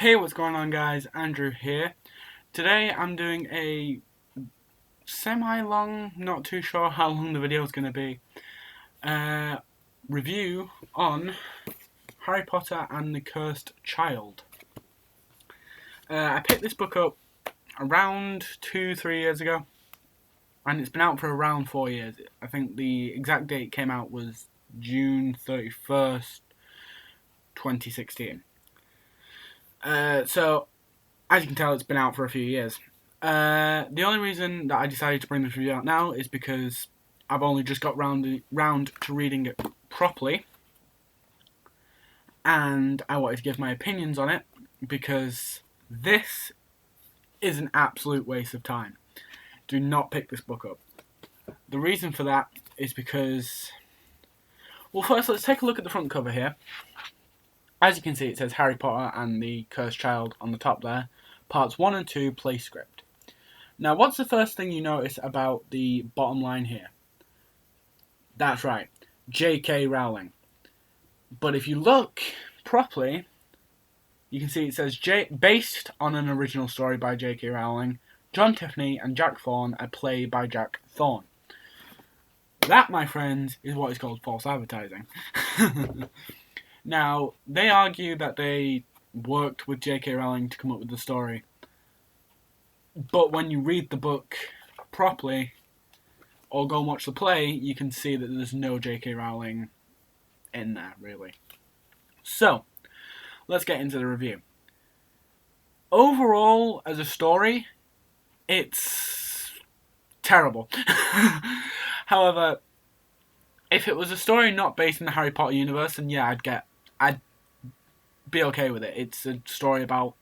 Hey, what's going on, guys? Andrew here. Today I'm doing a semi-long, not too sure how long the video is going to be, review on Harry Potter and the Cursed Child. I picked this book up around 2-3 years ago, and it's been out for around 4 years. I think the exact date it came out was June 31st, 2016. So, as you can tell, it's been out for a few years. The only reason that I decided to bring this review out now is because I've only just got round to reading it properly, and I wanted to give my opinions on it because this is an absolute waste of time. Do not pick this book up. The reason for that is because, well, first let's take a look at the front cover here. As you can see, it says Harry Potter and the Cursed Child on the top there. Parts 1 and 2, play script. Now, what's the first thing you notice about the bottom line here? That's right, J.K. Rowling. But if you look properly, you can see it says based on an original story by J.K. Rowling, John Tiffany and Jack Thorne, a play by Jack Thorne. That, my friends, is what is called false advertising. Now, they argue that they worked with J.K. Rowling to come up with the story. But when you read the book properly, or go and watch the play, you can see that there's no J.K. Rowling in there, really. So, let's get into the review. Overall, as a story, it's terrible. However, if it was a story not based in the Harry Potter universe, then yeah, I'd be okay with it. It's a story about,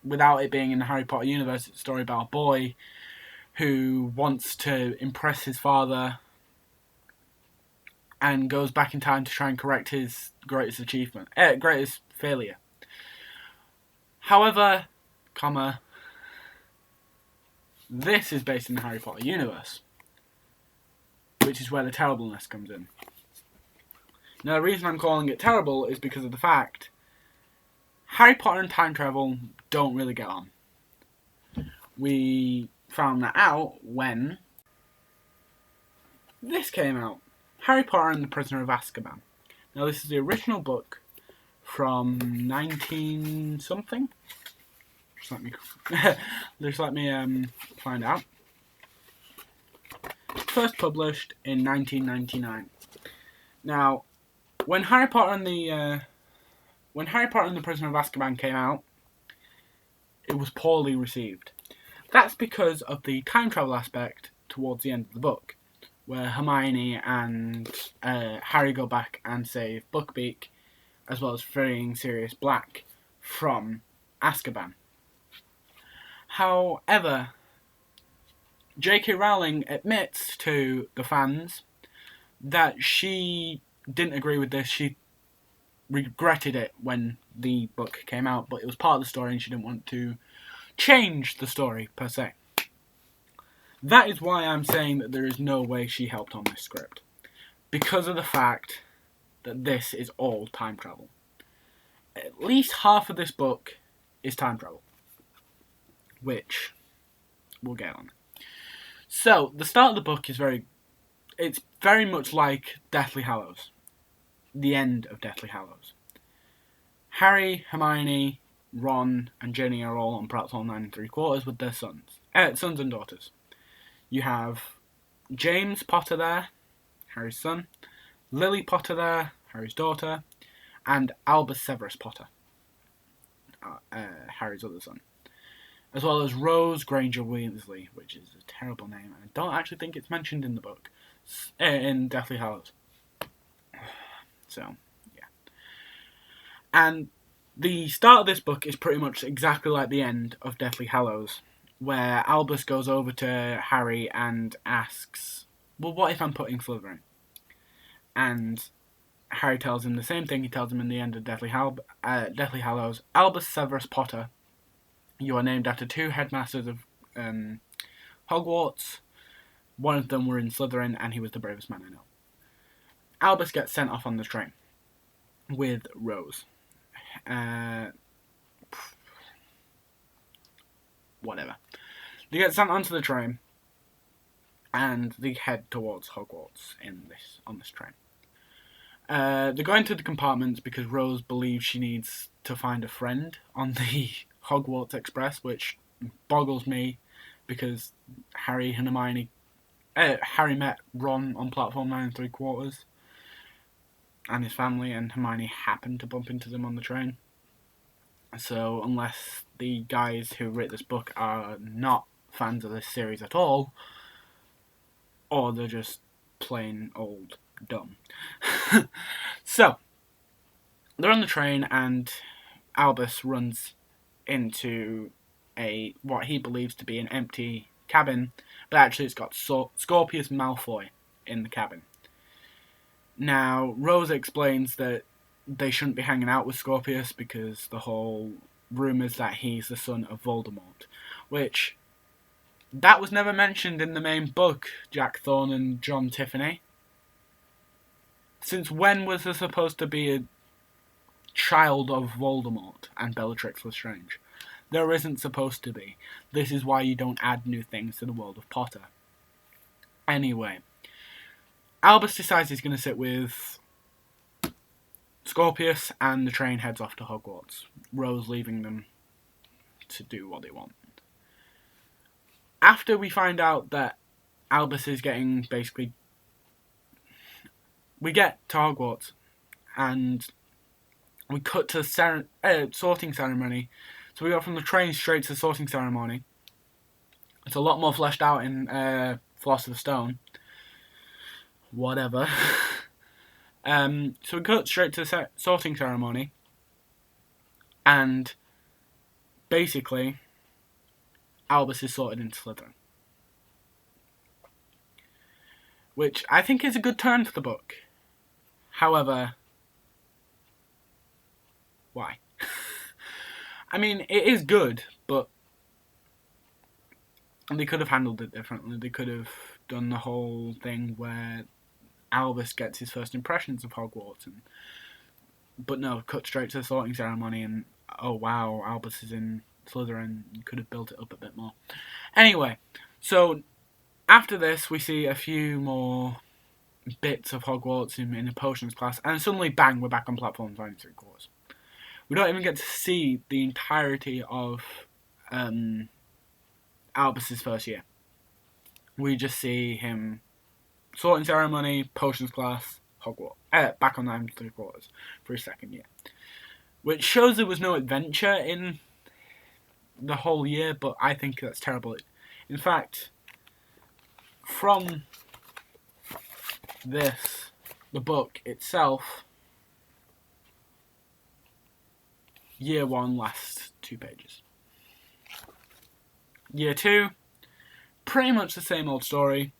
without it being in the Harry Potter universe, it's a story about a boy who wants to impress his father and goes back in time to try and correct his greatest failure. However, this is based in the Harry Potter universe, which is where the terribleness comes in. Now, the reason I'm calling it terrible is because of the fact Harry Potter and time travel don't really get on. We found that out when this came out. Harry Potter and the Prisoner of Azkaban. Now, this is the original book from 19-something. Just let me find out. First published in 1999. Now, when Harry Potter and the Prisoner of Azkaban came out, it was poorly received. That's because of the time travel aspect towards the end of the book, where Hermione and Harry go back and save Buckbeak, as well as freeing Sirius Black from Azkaban. However, J.K. Rowling admits to the fans that she didn't agree with this. She regretted it when the book came out, but it was part of the story and she didn't want to change the story, per se. That is why I'm saying that there is no way she helped on this script. Because of the fact that this is all time travel. At least half of this book is time travel, which we'll get on. So, the start of the book is it's very much like Deathly Hallows. The end of Deathly Hallows. Harry, Hermione, Ron, and Ginny are all on platform 9 3/4 with their sons and daughters. You have James Potter there, Harry's son, Lily Potter there, Harry's daughter, and Albus Severus Potter, Harry's other son. As well as Rose Granger Weasley, which is a terrible name, and I don't actually think it's mentioned in the book, in Deathly Hallows. So, yeah. And the start of this book is pretty much exactly like the end of Deathly Hallows, where Albus goes over to Harry and asks, well, what if I'm putting Slytherin? And Harry tells him the same thing he tells him in the end of Deathly Hallows. Albus Severus Potter, you are named after 2 headmasters of Hogwarts. One of them were in Slytherin, and he was the bravest man I know. Albus gets sent off on the train with Rose. whatever. They get sent onto the train, and they head towards Hogwarts on this train. They go into the compartments because Rose believes she needs to find a friend on the Hogwarts Express, which boggles me because Harry met Ron on platform 9 3/4 and his family, and Hermione happened to bump into them on the train. So unless the guys who wrote this book are not fans of this series at all, or they're just plain old dumb. So, they're on the train and Albus runs into what he believes to be an empty cabin, but actually it's got Scorpius Malfoy in the cabin. Now, Rose explains that they shouldn't be hanging out with Scorpius because the whole rumours that he's the son of Voldemort, which that was never mentioned in the main book, Jack Thorne and John Tiffany. Since when was there supposed to be a child of Voldemort and Bellatrix Lestrange? There isn't supposed to be. This is why you don't add new things to the world of Potter. Anyway, Albus decides he's going to sit with Scorpius, and the train heads off to Hogwarts. Rose leaving them to do what they want. After we find out that Albus is getting basically... We get to Hogwarts, and we cut to sorting ceremony. So we go from the train straight to the sorting ceremony. It's a lot more fleshed out in Philosopher's Stone. Whatever. So we cut straight to the sorting ceremony, and basically, Albus is sorted into Slytherin. Which I think is a good turn for the book. However, why? I mean, it is good, but they could have handled it differently. They could have done the whole thing where Albus gets his first impressions of Hogwarts, but no, cut straight to the sorting ceremony, and oh wow, Albus is in Slytherin. You could have built it up a bit more. Anyway, so after this, we see a few more bits of Hogwarts in the potions class, and suddenly, bang, we're back on platform 9 3/4. We don't even get to see the entirety of Albus's first year. We just see him sorting ceremony, potions class, Hogwarts, back on 9 3/4 for his second year, which shows there was no adventure in the whole year. But I think that's terrible. In fact, from the book itself, year 1 lasts 2 pages. Year 2, pretty much the same old story.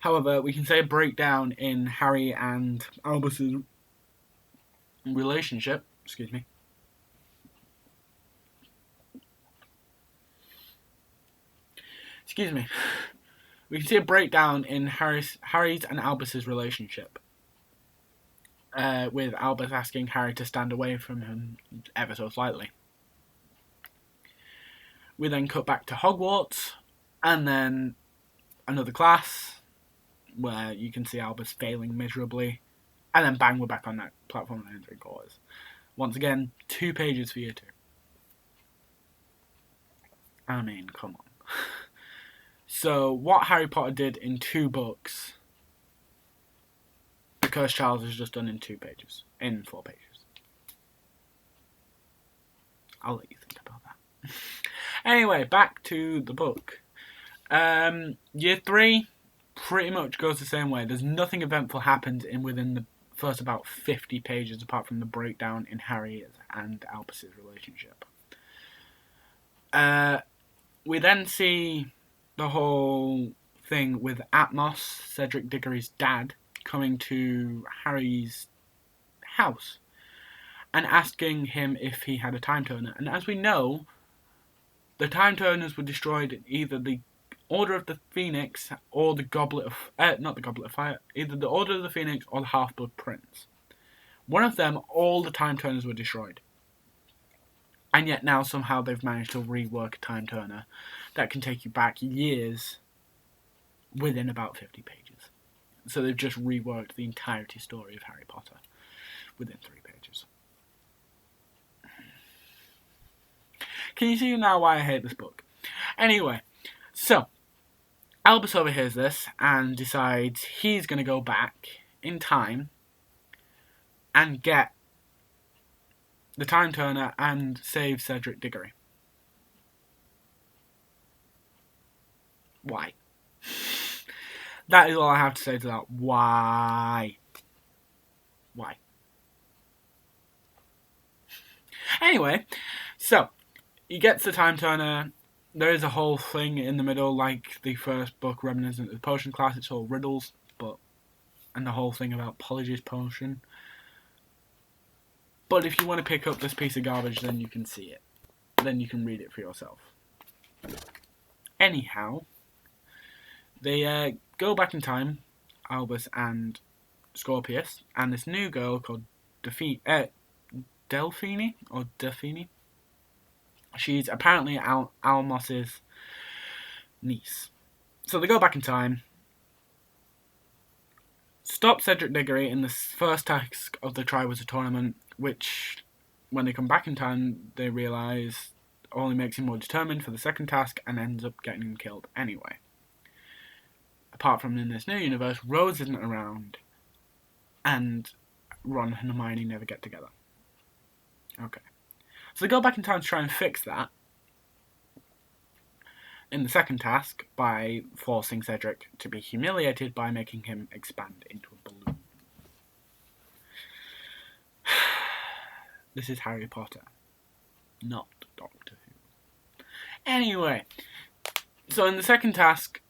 However, we can say a breakdown in Harry and Albus's relationship. Excuse me. We can see a breakdown in Harry's and Albus's relationship. With Albus asking Harry to stand away from him ever so slightly. We then cut back to Hogwarts, and then another class, where you can see Albus failing miserably, and then bang, we're back on that platform 9 3/4. Once again, 2 pages for year 2. I mean, come on. So, what Harry Potter did in 2 books, The Cursed Child has just done in 4 pages. I'll let you think about that. Anyway, back to the book. Year 3 pretty much goes the same way. There's nothing eventful happens within the first about 50 pages, apart from the breakdown in Harry and Albus's relationship. We then see the whole thing with Atmos, Cedric Diggory's dad, coming to Harry's house and asking him if he had a time turner. And as we know, the time turners were destroyed in either the Order of the Phoenix or the Goblet of... not the Goblet of Fire. Either the Order of the Phoenix or the Half-Blood Prince. One of them, all the time turners were destroyed. And yet now somehow they've managed to rework a time turner that can take you back years within about 50 pages. So they've just reworked the entirety story of Harry Potter within 3 pages. Can you see now why I hate this book? Anyway, so Albus overhears this and decides he's going to go back in time and get the time turner and save Cedric Diggory. Why? That is all I have to say to that. Why? Why? Anyway, so he gets the time turner. There is a whole thing in the middle, like the first book, reminiscent of the potion class. It's all riddles, and the whole thing about Polyjuice Potion. But if you want to pick up this piece of garbage, then you can see it. Then you can read it for yourself. Anyhow, they go back in time, Albus and Scorpius, and this new girl called Delphine. She's apparently Almos's niece. So they go back in time, stop Cedric Diggory in the first task of the Triwizard Tournament, which, when they come back in time, they realise only makes him more determined for the second task and ends up getting him killed anyway. Apart from in this new universe, Rose isn't around, and Ron and Hermione never get together. Okay. So they go back in time to try and fix that in the second task by forcing Cedric to be humiliated by making him expand into a balloon. This is Harry Potter, not Doctor Who. Anyway, so in the second task,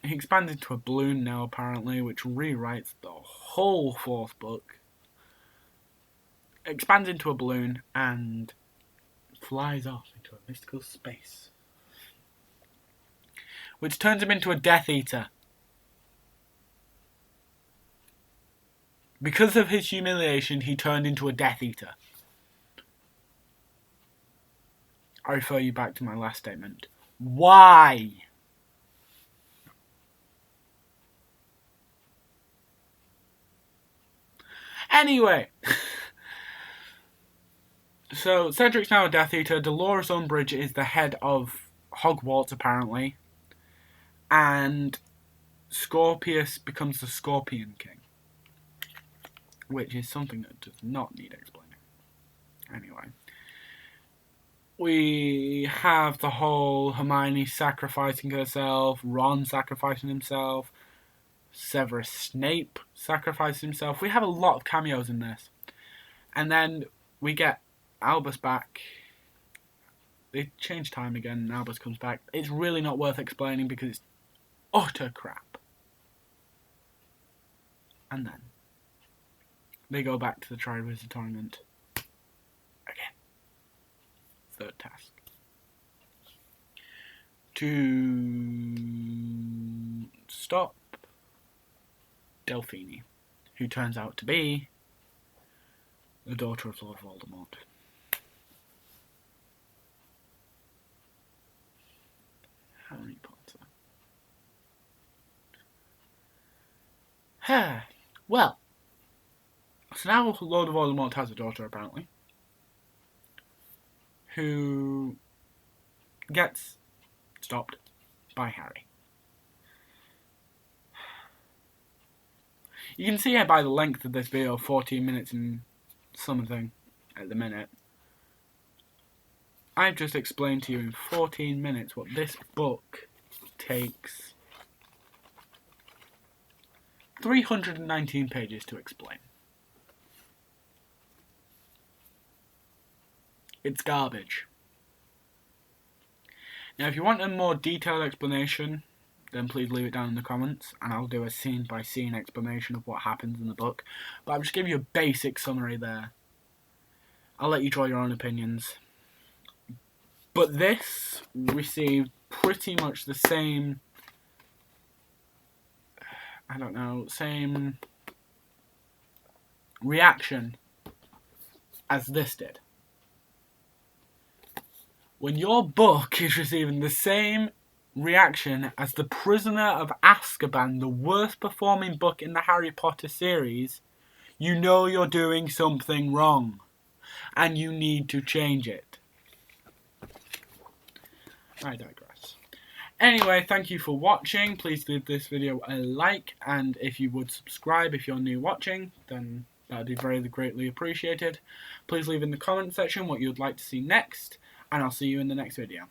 he expands into a balloon now, apparently, which rewrites the whole fourth book. Expands into a balloon and flies off into a mystical space, which turns him into a Death Eater. Because of his humiliation, he turned into a Death Eater. I refer you back to my last statement. Why? Anyway. So, Cedric's now a Death Eater. Dolores Umbridge is the head of Hogwarts, apparently. And Scorpius becomes the Scorpion King. Which is something that does not need explaining. Anyway. We have the whole Hermione sacrificing herself, Ron sacrificing himself, Severus Snape sacrificing himself. We have a lot of cameos in this. And then we get Albus back. They change time again and Albus comes back. It's really not worth explaining because it's utter crap. And then they go back to the Triwizard Tournament again. Third task. To stop Delphine, who turns out to be the daughter of Lord Voldemort. Harry Potter. Well, so now Lord Voldemort has a daughter, apparently, who gets stopped by Harry. You can see here by the length of this video, 14 minutes and something at the minute. I've just explained to you in 14 minutes what this book takes 319 pages to explain. It's garbage. Now, if you want a more detailed explanation, then please leave it down in the comments, and I'll do a scene-by-scene explanation of what happens in the book. But I'll just give you a basic summary there. I'll let you draw your own opinions. But this received pretty much the same, same reaction as this did. When your book is receiving the same reaction as The Prisoner of Azkaban, the worst performing book in the Harry Potter series, you know you're doing something wrong. And you need to change it. I digress. Anyway, thank you for watching. Please give this video a like, and if you would subscribe if you're new watching, then that would be very greatly appreciated. Please leave in the comment section what you'd like to see next, and I'll see you in the next video.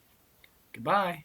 Goodbye.